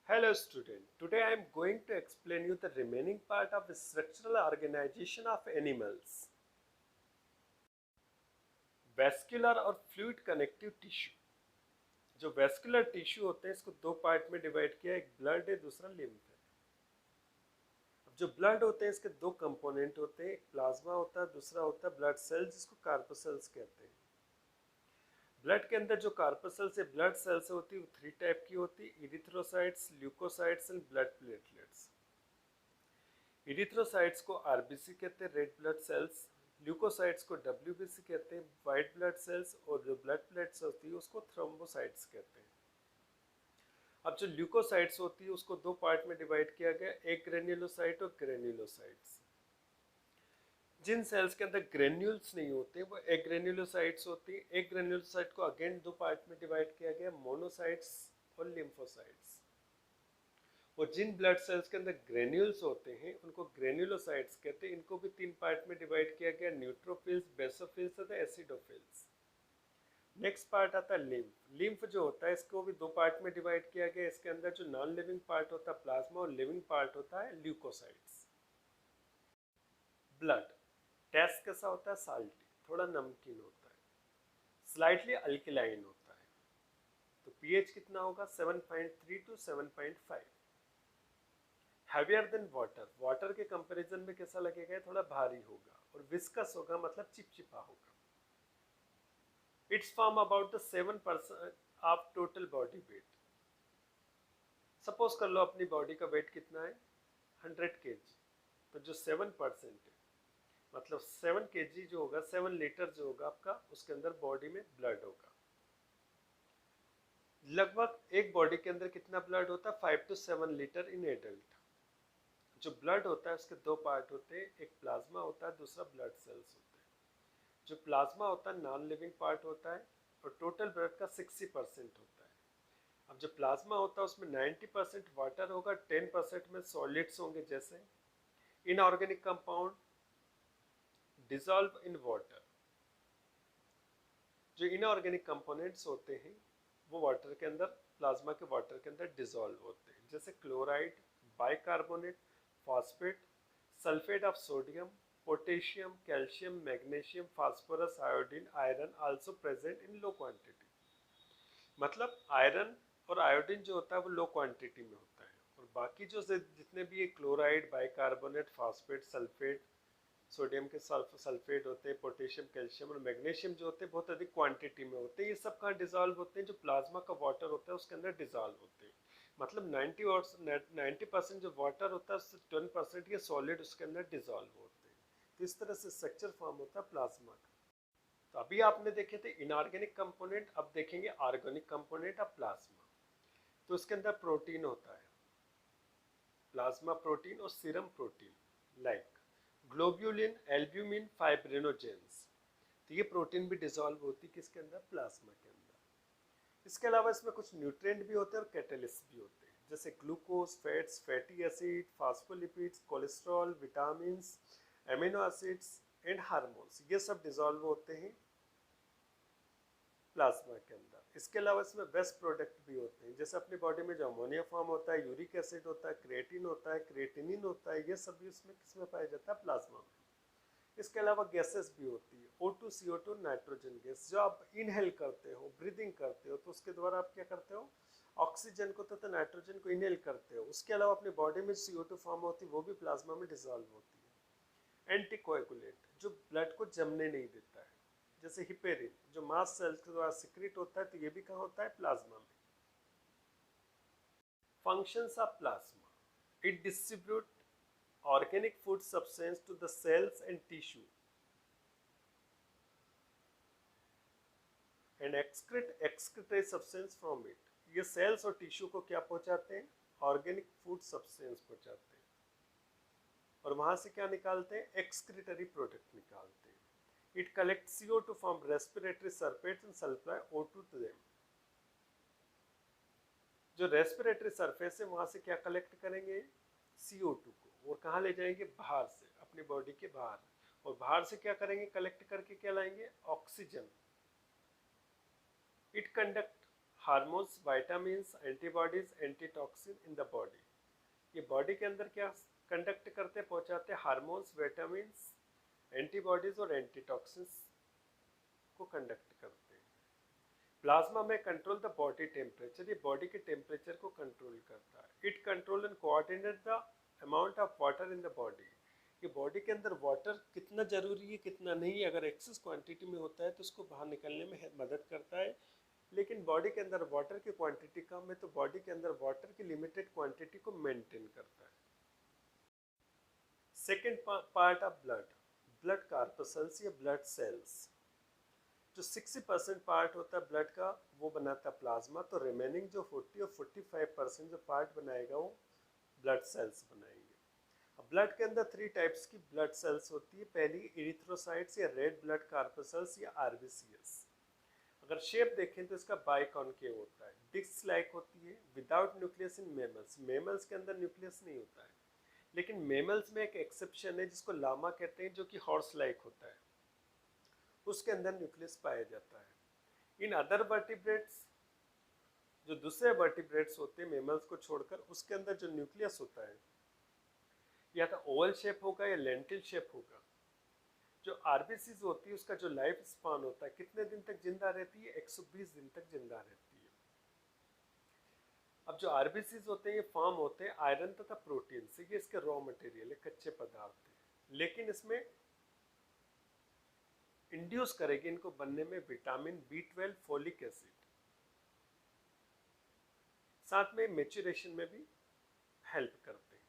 Hello student, today I am going to explain you the remaining part of the structural organization of animals. Vascular और fluid connective tissue. जो vascular tissue होते हैं इसको दो part में divide किया, एक ब्लड है दूसरा लिम्फ है। अब जो ब्लड होते हैं इसके दो कंपोनेंट होते हैं, एक प्लाज्मा होता है दूसरा होता है ब्लड सेल्स जिसको कार्पोसेल्स कहते हैं। ब्लड के अंदर जो कार्पोसेल्स है ब्लड सेल्स होती है वो थ्री टाइप की होती है, erythrocytes, leucocytes and blood platelets. Erythrocytes को आरबीसी कहते हैं, रेड ब्लड सेल्स। ल्यूकोसाइट्स को डब्ल्यूबीसी कहते हैं, वाइट ब्लड सेल्स। और जो ब्लड प्लेट्स होती है उसको थ्रोम्बोसाइट्स कहते हैं। अब जो ल्यूकोसाइट्स होती है उसको दो पार्ट में डिवाइड किया गया, एक ग्रेन्युलोसाइट और ग्रेन्युलोसाइट्स। जिन सेल्स के अंदर ग्रेन्यूल्स नहीं होते वो एक ग्रेन्युलोसाइट्स होती है। एक ग्रेन्युलोसाइट को अगेन दो पार्ट में डिवाइड किया गया, मोनोसाइट्स और लिम्फोसाइट्स। और जिन ब्लड सेल्स के अंदर ग्रेन्यूल्स होते हैं उनको ग्रेन्युलोसाइट्स कहते हैं। इनको भी तीन पार्ट में डिवाइड किया गया, न्यूट्रोफिल्स, बेसोफिल्स और एसिडोफिल्स। नेक्स्ट पार्ट आता है लिम्फ। लिम्फ जो होता है इसको भी दो पार्ट में डिवाइड किया गया। इसके अंदर जो नॉन लिविंग पार्ट होता है प्लाज्मा और लिविंग पार्ट होता है ल्यूकोसाइट्स। ब्लड टेस्ट कैसा होता है? साल्टी, थोड़ा नमकीन होता है, स्लाइटली अल्किलाइन होता है। तो पीएच कितना होगा? 7.3 to 7.5। Heavier than water, water के कंपैरिजन में कैसा लगेगा? थोड़ा भारी होगा। और विस्कस होगा मतलब चिपचिपा होगा। It's form about the 7% of total body weight. Suppose कर लो अपनी बॉडी का वेट कितना है? 100 kg। तो जो 7% है मतलब 7 kg जो होगा, 7 लीटर जो होगा आपका, उसके अंदर बॉडी में ब्लड होगा। लगभग एक बॉडी के अंदर कितना ब्लड होता है? 5 to 7 लीटर इन एडल्ट। जो ब्लड होता है उसके दो पार्ट होते हैं, एक प्लाज्मा होता है दूसरा ब्लड सेल्स होते हैं। जो प्लाज्मा होता है नॉन लिविंग पार्ट होता है और टोटल ब्लड का 60% होता है। अब जो प्लाज्मा होता है उसमें 90% वाटर होगा, 10% में सॉलिड्स होंगे जैसे inorganic compound dissolve in water. जो इनऑर्गेनिक कंपोनेंट्स होते हैं वो वाटर के अंदर, प्लाज्मा के वाटर के अंदर डिसॉल्व होते हैं, जैसे chloride, bicarbonate, phosphate, sulphate of sodium, potassium, calcium, magnesium, phosphorus, iodine, iron also present in low quantity. मतलब आयरन और आयोडीन जो होता है वो लो क्वांटिटी में होता है, और बाकी जो जितने भी chloride, bicarbonate, phosphate, sulphate, sodium के सल्फेट होते हैं, पोटेशियम, कैल्शियम और मैग्नीशियम जो होते हैं बहुत अधिक क्वांटिटी में होते हैं। ये सब कहाँ डिजॉल्व होते हैं? जो प्लाज्मा का वाटर होता है उसके अंदर डिजॉल्व होते हैं। मतलब 90% जो वाटर होता है उससे 10% ये सॉलिड उसके अंदर डिजॉल्व होते हैं। तो इस तरह से स्ट्रक्चर फॉर्म होता है प्लाज्मा का। तो अभी आपने देखे थे इनऑर्गेनिक कंपोनेंट, अब देखेंगे ऑर्गेनिक कंपोनेंट ऑफ प्लाज्मा। तो इसके अंदर प्रोटीन होता है, प्लाज्मा प्रोटीन और serum protein, like globulin, albumin, fibrinogens. तो ये प्रोटीन भी डिसॉल्व होती है किसके अंदर? प्लाज्मा के अंदर। इसके अलावा इसमें कुछ न्यूट्रिएंट भी होते हैं और कैटलिस्ट भी होते हैं, जैसे glucose, fats, fatty acid, phospholipids, cholesterol, vitamin, amino acids and hormones. ये सब डिसॉल्व होते हैं प्लाज्मा के अंदर। इसके अलावा इसमें वेस्ट प्रोडक्ट भी होते हैं, जैसे अपनी बॉडी में जो अमोनिया फॉर्म होता है, यूरिक एसिड होता है, क्रिएटिन होता है, क्रिएटिनिन होता है, ये सब भी इसमें किसमें पाया जाता है? प्लाज्मा में। इसके अलावा गैसेस भी होती है, O2, CO2, नाइट्रोजन गैस, जो आप इनहेल करते हो, ब्रीदिंग करते हो, तो उसके द्वारा आप क्या करते हो? ऑक्सीजन को तथा नाइट्रोजन को इनहेल करते हो। उसके अलावा अपनी बॉडी में CO2 फॉर्म होती है वो भी प्लाज्मा में डिसॉल्व होती है। एंटीकोएगुलेंट, जो ब्लड को जमने नहीं देता है, जैसे हिपेरिन, जो मास सेल्स के द्वारा सिक्रेट होता है, तो ये भी कहाँ होता है? प्लाज्मा में। Functions of plasma, it distribute organic food substance to the cells and tissue and excrete substance from it। ये सेल्स और टिश्यू को क्या पहुंचाते हैं? ऑर्गेनिक फूड सब्सटेंस पहुंचाते हैं, और वहां से क्या निकालते हैं? एक्सक्रीटरी प्रोडक्ट निकालते हैं। It collect CO2 from respiratory surface and supply O2 to them. जो रेस्पिरेटरी सरफेस है वहां से क्या कलेक्ट करेंगे? CO2 को, और कहाँ ले जाएंगे? बाहर से, अपनी बॉडी के बाहर। और बाहर से क्या करेंगे? कलेक्ट करके क्या लाएंगे? Oxygen. It conduct hormones, vitamins, antibodies, antitoxin in the body. ये बॉडी के अंदर क्या कंडक्ट करते पहुंचाते? हार्मोन्स, विटामिन्स, एंटीबॉडीज और एंटीटॉक्सिन्स को कंडक्ट करते हैं। प्लाज्मा में कंट्रोल द बॉडी टेम्परेचर, ये बॉडी के टेम्परेचर को कंट्रोल करता है। It control and coordinate the amount of water in the body, ये बॉडी के अंदर वाटर कितना जरूरी है कितना नहीं, अगर एक्सेस क्वांटिटी में होता है तो उसको बाहर निकलने में मदद करता है, लेकिन बॉडी के अंदर वाटर की क्वांटिटी कम है तो बॉडी के अंदर वाटर की लिमिटेड क्वांटिटी को मेंटेन करता है। Second part of blood, blood corpuscles या ब्लड सेल्स। जो 60% पार्ट होता है ब्लड का वो बनाता है प्लाज्मा, तो रिमेनिंग जो 40 और 45% जो पार्ट बनाएगा वो ब्लड सेल्स बनाएंगे। ब्लड के अंदर 3 टाइप्स की ब्लड सेल्स होती है। पहली इरिथ्रोसाइट्स या रेड ब्लड कार्पसल्स या आरबीसीएस। अगर शेप देखें तो इसका बाइकॉन्केव होता है, डिस्क लाइक होती है, without nucleus in mammals. Mammals के अंदर न्यूक्लियस नहीं होता है, लेकिन मेमल्स में एक एक्सेप्शन है जिसको लामा कहते हैं, जो कि हॉर्स लाइक होता है, उसके अंदर न्यूक्लियस पाया जाता है। इन अदर वर्टिब्रेट्स, जो दूसरे वर्टिब्रेट्स होते हैं मेमल्स को छोड़कर, उसके अंदर जो न्यूक्लियस होता है या तो ओवल शेप होगा या लेंटिल शेप होगा। जो आरबीसीज होती है उसका जो लाइफ स्पान होता है, कितने दिन तक जिंदा रहती है? 120 दिन तक जिंदा रहती है। अब जो आरबीसीज होते हैं ये फॉर्म होते हैं आयरन तथा प्रोटीन से, ये इसके रॉ मटेरियल है, कच्चे पदार्थ है, लेकिन इसमें इंड्यूस करेगी इनको बनने में विटामिन B12, फोलिक एसिड, साथ में मेच्योरेशन में भी हेल्प करते हैं।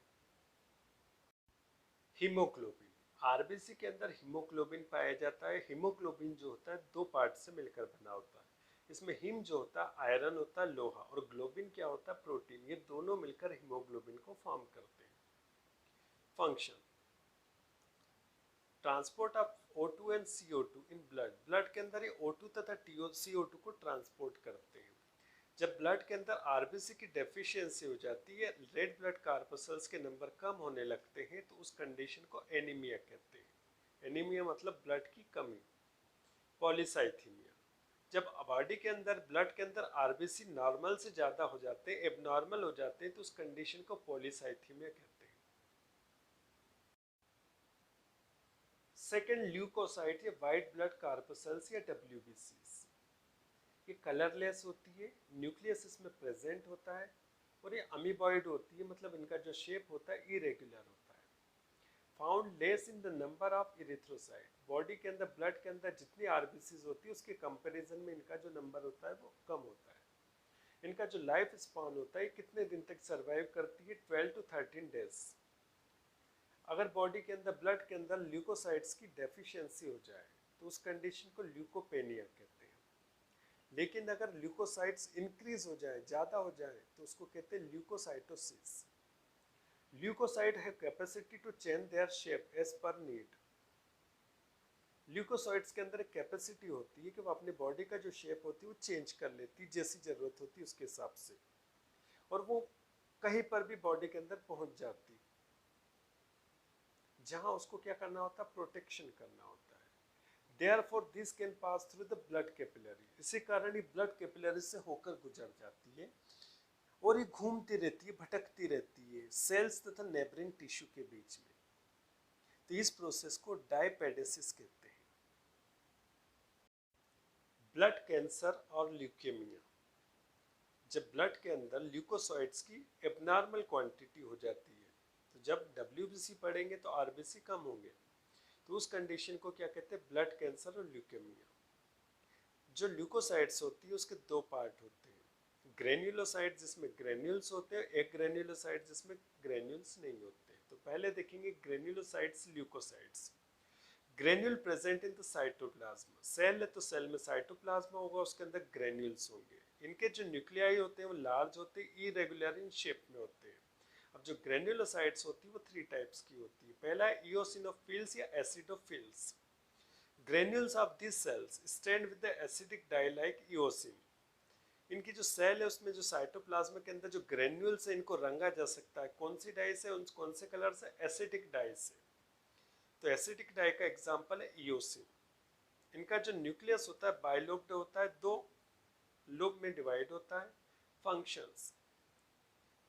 हीमोग्लोबिन, आरबीसी के अंदर हीमोग्लोबिन पाया जाता है। हीमोग्लोबिन जो होता है 2 पार्ट से मिलकर बना होता है। इसमें हीम जो होता है आयरन होता है, लोहा, और ग्लोबिन क्या होता है? प्रोटीन। ये दोनों मिलकर हीमोग्लोबिन को फॉर्म करते हैं। Function, transport of O2 and CO2 in blood, blood के अंदर ये O2 तथा CO2 को ट्रांसपोर्ट करते हैं। जब ब्लड के अंदर आरबीसी की डेफिशिएंसी हो जाती है, रेड ब्लड कार्पसल्स के नंबर कम होने लगते हैं, तो उस कंडीशन को एनीमिया कहते हैं। एनीमिया मतलब ब्लड की कमी। पॉलीसाइथीमिया, जब बॉडी के अंदर ब्लड के अंदर आरबीसी नॉर्मल से ज़्यादा हो जाते हैं, एबनॉर्मल हो जाते हैं, तो उस कंडीशन को पॉलीसाइथीमिया कहते हैं। सेकेंड, ल्यूकोसाइट या वाइट ब्लड कार्पसल्स या WBCs। ये कलरलेस होती है, न्यूक्लियस इसमें प्रेजेंट होता है, और ये अमीबॉइड होती है, मतलब इनका जो शेप होता है इरेगुलर होता है। Found less in the number of erythrocyte, body के अंदर ब्लड के अंदर जितनी आरबीसीज होती है उसके कंपैरिजन में इनका जो नंबर होता है वो कम होता है। इनका जो लाइफ स्पान होता है कितने दिन तक सर्वाइव करती है? 12 to 13 डेज। अगर बॉडी के अंदर ब्लड के अंदर ल्यूकोसाइट्स की डेफिशिएंसी हो जाए तो उस कंडीशन को ल्यूकोपेनिया कहते हैं। लेकिन अगर ल्यूकोसाइट्स इंक्रीज हो जाए, ज़्यादा हो जाए, तो उसको कहते हैं ल्यूकोसाइटोसिस। ल्यूकोसाइट है capacity to change their shape as per need. Leucocytes के अंदर एक कैपेसिटी होती है कि वो अपने बॉडी का जो शेप होती है वो चेंज कर लेती है जैसी ज़रूरत होती है उसके हिसाब से, और वो कहीं पर भी बॉडी के अंदर पहुंच जाती, जहां उसको क्या करना होता है? प्रोटेक्शन करना होता है। Therefore, this can pass through the blood capillary, इसी कारण ये ब्लड कैपिलरी से होकर गुजर जाती है और ये घूमती रहती है, भटकती रहती है सेल्स तथा नेबरिंग टिश्यू के बीच में। तो इस प्रोसेस को डायपेडेसिस कहते हैं। ब्लड कैंसर और ल्यूकेमिया, जब ब्लड के अंदर ल्यूकोसाइट्स की एबनॉर्मल क्वांटिटी हो जाती है, तो जब WBC बढ़ेंगे तो RBC कम होंगे, तो उस कंडीशन को क्या कहते हैं? ब्लड कैंसर और ल्यूकेमिया। जो ल्यूकोसाइट्स होती है उसके 2 पार्ट होते हैं, ग्रेन्युलोसाइट जिसमें ग्रेन्यूल्स होते हैं, एक ग्रेन्युलोसाइट जिसमें ग्रेन्यूल्स नहीं होते। तो पहले देखेंगे granulocytes, leucocytes. Granule present in the cytoplasm, cell है तो सेल में साइटोप्लाज्म होगा, उसके अंदर ग्रेन्यूल्स होंगे। इनके जो न्यूक्लियाई होते हैं वो लार्ज होते हैं, इरेगुलर इन शेप में होते हैं। अब जो ग्रेन्युलोसाइट्स होती है वो 3 टाइप्स की होती है। पहला है इओसिनोफिल्स या acidophils. Granules of this cells stand with the acidic dye like eosin. इनकी जो सेल है उसमें जो साइटोप्लाज्म के अंदर जो ग्रेन्यूल्स है इनको रंगा जा सकता है। कौन सी डाई से? कौन से कलर से? एसिडिक डाई से। तो एसिडिक डाई का एग्जाम्पल है इओसिन। इनका जो न्यूक्लियस होता है बाइलोब्ड होता है, 2 लोब में डिवाइड होता है। फंक्शंस,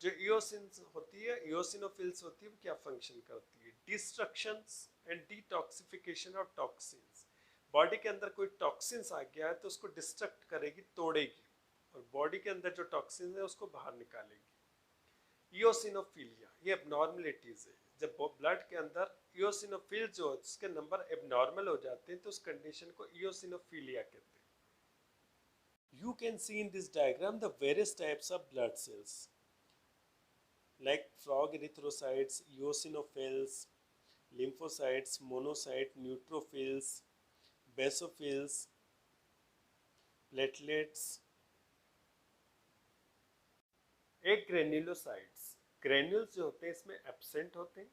जो इयोसिन्स होती है, इयोसिनोफिल्स होती है, वो क्या फंक्शन करती है? Destructions and detoxification of toxins. Body के अंदर कोई टॉक्सिन्स आ गया है तो उसको डिस्ट्रक्ट करेगी, तोड़ेगी, और बॉडी के अंदर जो टॉक्सिन्स है उसको बाहर निकालेगी। इयोसिनोफिलिया, ये एबनॉर्मलिटीज है। जब ब्लड के अंदर इयोसिनोफिल जो उसके नंबर एबनॉर्मल हो जाते हैं तो उस कंडीशन को इयोसिनोफिलिया कहते हैं। You can see in this diagram the various types of blood cells like frog erythrocytes, eosinophils, lymphocytes, monocyte, neutrophils, basophils, platelets, एक ग्रेन्युलोसाइट्स। ग्रेन्यूल्स जो होते हैं इसमें एब्सेंट होते हैं।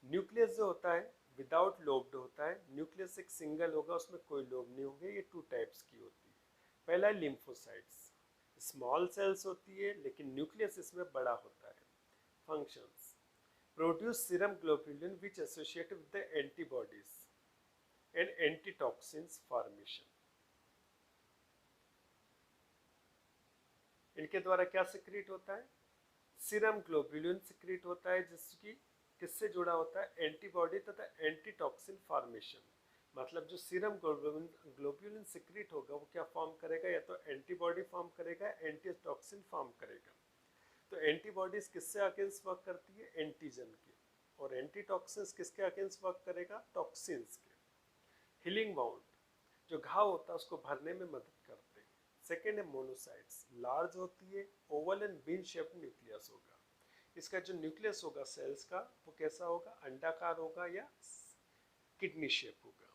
न्यूक्लियस जो होता है विदाउट लोब्ड होता है। न्यूक्लियस एक सिंगल होगा, उसमें कोई लोब नहीं होंगे। ये 2 टाइप्स की होती है। पहला है लिम्फोसाइट्स, स्मॉल सेल्स होती है लेकिन न्यूक्लियस इसमें बड़ा होता है। Functions, produce serum globulin which associate with the antibodies and antitoxins formation. इनके द्वारा क्या सिक्रीट होता है? सीरम ग्लोबुलिन सिक्रीट होता है, जिसकी किससे जुड़ा होता है? एंटीबॉडी तथा एंटीटॉक्सिन फॉर्मेशन। मतलब जो सीरम ग्लोबुलिन सिक्रीट होगा वो क्या फॉर्म करेगा? या तो एंटीबॉडी फॉर्म करेगा, एंटीटॉक्सिन फॉर्म करेगा। तो एंटीबॉडीज किससे अगेंस्ट वर्क करती है? एंटीजन के। और एंटीटॉक्सिन्स किसके अगेंस्ट वर्क करेगा? टॉक्सिन्स के। हीलिंग वाउंड, जो घाव होता है उसको भरने में मदद करते हैं। सेकेंड है मोनोसाइट्स, लार्ज होती है, Oval and bean shaped nucleus होगा। इसका जो न्यूक्लियस होगा सेल्स का वो कैसा होगा? अंडाकार होगा या किडनी शेप होगा।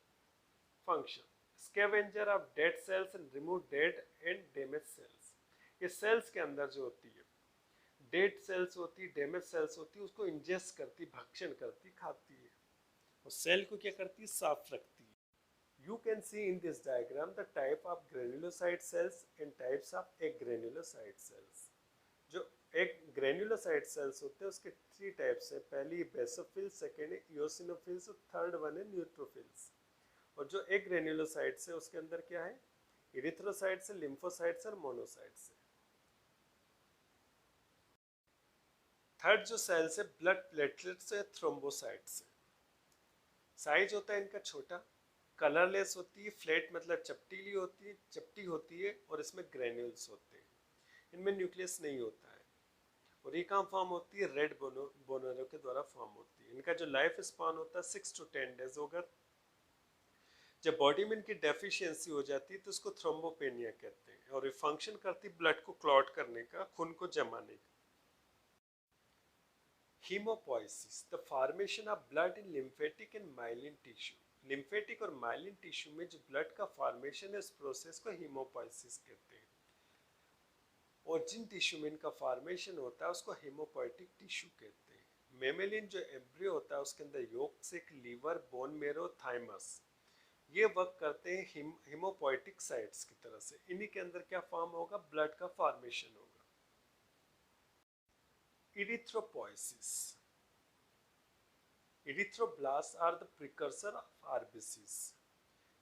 Function, scavenger of dead cells and remove dead and damage cells. ये सेल्स के अंदर जो होती है डेड सेल्स होती है, डैमेज सेल्स होती है, उसको इंजेस्ट करती, भक्षण करती, खाती है, और सेल को क्या करती है? साफ रखती है। You can see in this diagram the type of granulocyte cells and types of agranulocyte cells. जो एक ग्रेन्युलोसाइट सेल्स होते हैं उसके 3 टाइप्स हैं। पहली बेसोफिल, सेकेंड है इयोसिनोफिल्स और थर्ड वन है न्यूट्रोफिल्स। और जो एक ग्रेन्युलोसाइट्स है उसके अंदर क्या है? इरिथ्रोसाइट्स है, लिम्फोसाइट्स और मोनोसाइट्स है। थर्ड जो सेल्स है ब्लड प्लेटलेट्स है, थ्रोम्बोसाइट्स है। साइज होता है इनका छोटा, कलरलेस होती है, फ्लैट मतलब चपटी होती है और इसमें ग्रेन्यूल्स होते हैं। इनमें न्यूक्लियस नहीं होता है। और ये कहाँ फॉर्म होती है? रेड बोनरों के द्वारा फॉर्म होती है। इनका जो लाइफ स्पान होता है 6 to 10 डेज होगा। जब बॉडी में इनकी डेफिशिएंसी हो जाती है तो उसको थ्रोम्बोपेनिया कहते हैं, और ये फंक्शन करती है ब्लड को क्लॉट करने का, खून को जमाने का। Haemopoiesis, the formation of blood in lymphatic and myelin tissue. Lymphatic और माइलिन टिश्यू में जो ब्लड का फॉर्मेशन है, इस प्रोसेस को हीमोपोइसिस कहते हैं। और जिन टिश्यू में इनका फॉर्मेशन होता है उसको हेमोपोइटिक टिश्यू कहते हैं। मेमेलिन जो एम्ब्रियो होता है उसके अंदर योक, लीवर, बोन मेरो, थाइमस, ये वर्क करते हैं हेमोपोइटिक साइट्स की तरह से। इन्हीं के अंदर क्या फॉर्म होगा? ब्लड का फॉर्मेशन होगा। Erythropoiesis, erythroblast are the precursor of RBCs.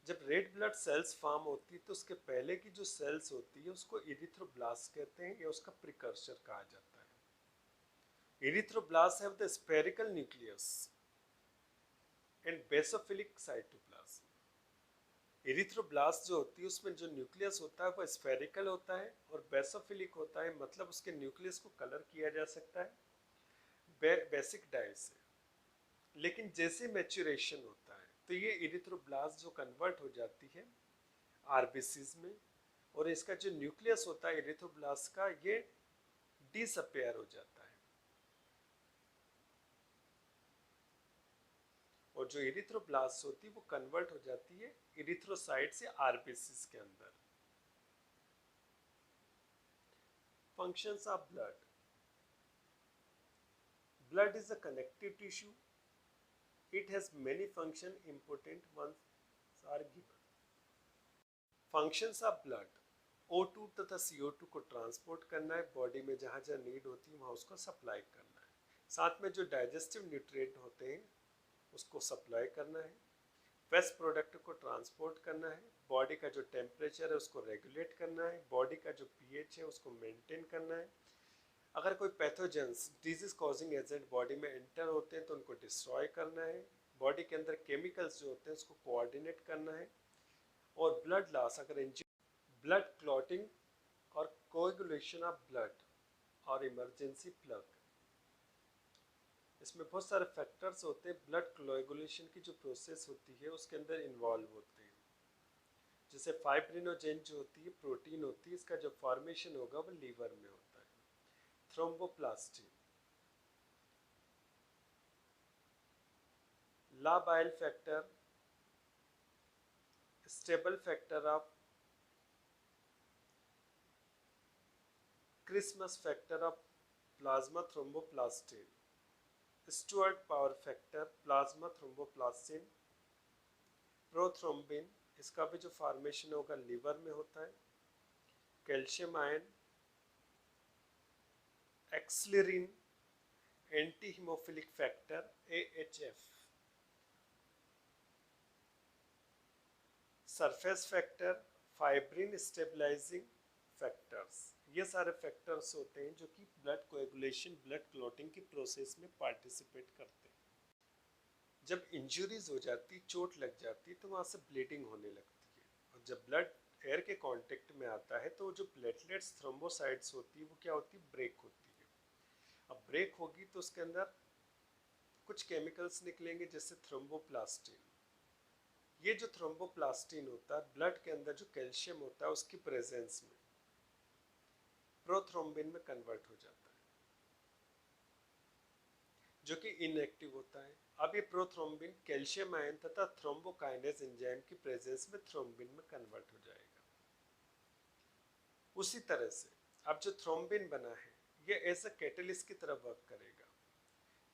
जब रेड ब्लड सेल्स फॉर्म होती है तो उसके पहले की जो सेल्स होती है उसको इरिथ्रोब्लास्ट कहते हैं, या उसका प्रिकर्सर कहा जाता है। Erythroblast have the spherical nucleus and basophilic cytoplasm. Erythroblast जो होती है उसमें जो न्यूक्लियस होता है वो स्फेरिकल होता है और बेसोफिलिक होता है, मतलब उसके न्यूक्लियस को कलर किया जा सकता है बेसिक डाई से। लेकिन जैसे मैच्योरेशन होता है तो ये इरिथ्रोब्लास्ट जो कन्वर्ट हो जाती है आरबीसीज में, और इसका जो न्यूक्लियस होता है इरिथ्रोब्लास्ट का, ये डिसअपेयर हो जाता है। और जो इरिथ्रोब्लास्ट होती है वो कन्वर्ट हो जाती है इरिथ्रोसाइट्स या आरबीसीज के अंदर। Functions of blood, blood is a connective tissue, it has many function, important ones are given. Functions of blood, O2 तथा CO2 को ट्रांसपोर्ट करना है, बॉडी में जहाँ जहाँ नीड होती है वहाँ उसको सप्लाई करना है। साथ में जो डाइजेस्टिव न्यूट्रिएंट होते हैं उसको सप्लाई करना है। वेस्ट प्रोडक्ट को ट्रांसपोर्ट करना है, बॉडी का जो टेम्परेचर है उसको रेगुलेट करना है, बॉडी का जो पीएच है उसको मेंटेन करना है। अगर कोई pathogens disease causing agent body में एंटर होते हैं तो उनको डिस्ट्रॉय करना है, बॉडी के अंदर केमिकल्स जो होते हैं उसको कोऑर्डिनेट करना है। और ब्लड लॉस, अगर ब्लड क्लॉटिंग और कोएगुलेशन ऑफ ब्लड और इमरजेंसी प्लग, इसमें बहुत सारे फैक्टर्स होते हैं। ब्लड कोएगुलेशन की जो प्रोसेस होती है उसके अंदर इन्वॉल्व होते हैं। जैसे फाइब्रिनोजेन जो होती है प्रोटीन होती है, इसका जो फॉर्मेशन होगा वो लीवर में होता है। Thromboplastin, labile factor, stable factor of Christmas factor of plasma thromboplastin, Stuart power factor plasma thromboplastin, prothrombin, इसका भी जो फॉर्मेशन होगा लीवर में होता है। Calcium ion, accelerin, anti haemophilic factor AHF, surface factor, fibrin stabilising factors, ये सारे factors होते हैं जो कि ब्लड कोएगुलेशन, ब्लड क्लॉटिंग की प्रोसेस में पार्टिसिपेट करते हैं। जब इंजरीज हो जाती, चोट लग जाती, तो वहाँ से ब्लीडिंग होने लगती है, और जब ब्लड एयर के कांटेक्ट में आता है तो जो प्लेटलेट्स थ्रोम्बोसाइट्स होती है वो क्या होती है, ब्रेक होती है। अब ब्रेक होगी तो उसके अंदर कुछ केमिकल्स निकलेंगे जैसे थ्रोम्बोप्लास्टिन। ये जो थ्रोम्बोप्लास्टिन होता है ब्लड के अंदर जो कैल्शियम होता है उसकी प्रेजेंस में प्रोथ्रोम्बिन में कन्वर्ट हो जाता है, जो कि इनएक्टिव होता है। अब ये प्रोथ्रोम्बिन कैल्शियम आयन तथा थ्रोम्बोकाइनेज एंजाइम की प्रेजेंस में थ्रोम्बिन में कन्वर्ट हो जाएगा। उसी तरह से अब जो थ्रोम्बिन बना है ये एज अ कैटलिस्ट की तरह वर्क करेगा।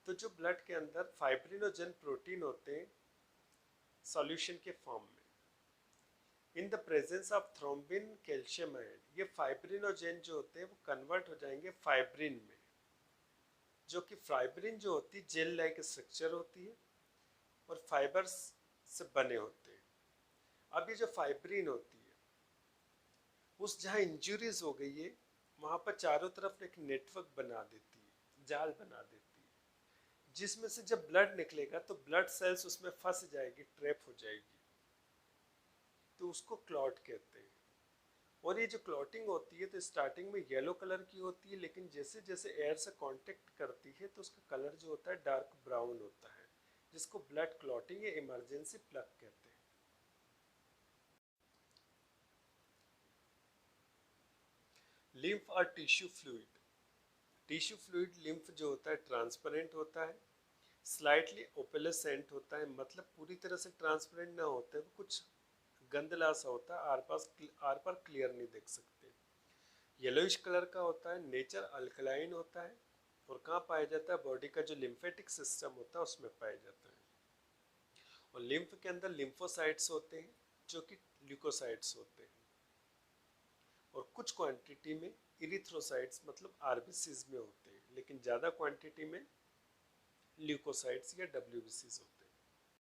तो जो ब्लड के अंदर फाइब्रिनोजन प्रोटीन होते हैं सॉल्यूशन के फॉर्म में, in the presence of thrombin calcium ion, ये फाइब्रिनोजेन जो होते हैं वो कन्वर्ट हो जाएंगे फाइब्रिन में, जो कि फाइब्रिन जो होती है जेल लाइक स्ट्रक्चर होती है और फाइबर्स से बने होते हैं। अब ये जो फाइब्रिन होती है उस जहाँ इंजुरीज हो गई है वहाँ पर चारों तरफ एक नेटवर्क बना देती है, जाल बना देती है, जिसमें से जब ब्लड निकलेगा तो ब्लड सेल्स उसमें फंस जाएगी, ट्रैप हो जाएगी, तो उसको क्लॉट कहते हैं। और ये जो क्लॉटिंग होती है तो स्टार्टिंग में येलो कलर की होती है, लेकिन जैसे जैसे एयर से कांटेक्ट करती है तो उसका कलर जो होता है डार्क ब्राउन होता है, जिसको ब्लड क्लॉटिंग या इमरजेंसी प्लग कहते हैं। लिम्फ और tissue fluid, tissue fluid lymph जो होता है ट्रांसपेरेंट होता है, स्लाइटली ओपेलेसेंट होता है, मतलब पूरी तरह से ट्रांसपेरेंट ना होता है, वो कुछ गंदला सा होता है, आर पार क्लियर नहीं देख सकते। येलोइश कलर का होता है, नेचर अल्कलाइन होता है, और कहाँ पाया जाता है, बॉडी का जो लिम्फेटिक सिस्टम होता है उसमें पाया जाता है। और लिम्फ के अंदर लिम्फोसाइट्स होते हैं जो कि ल्यूकोसाइट्स होते हैं, और कुछ क्वांटिटी में इरिथ्रोसाइट्स मतलब आरबीसीज में होते हैं, लेकिन ज़्यादा क्वांटिटी में ल्यूकोसाइट्स या डब्ल्यूबीसीज होते हैं।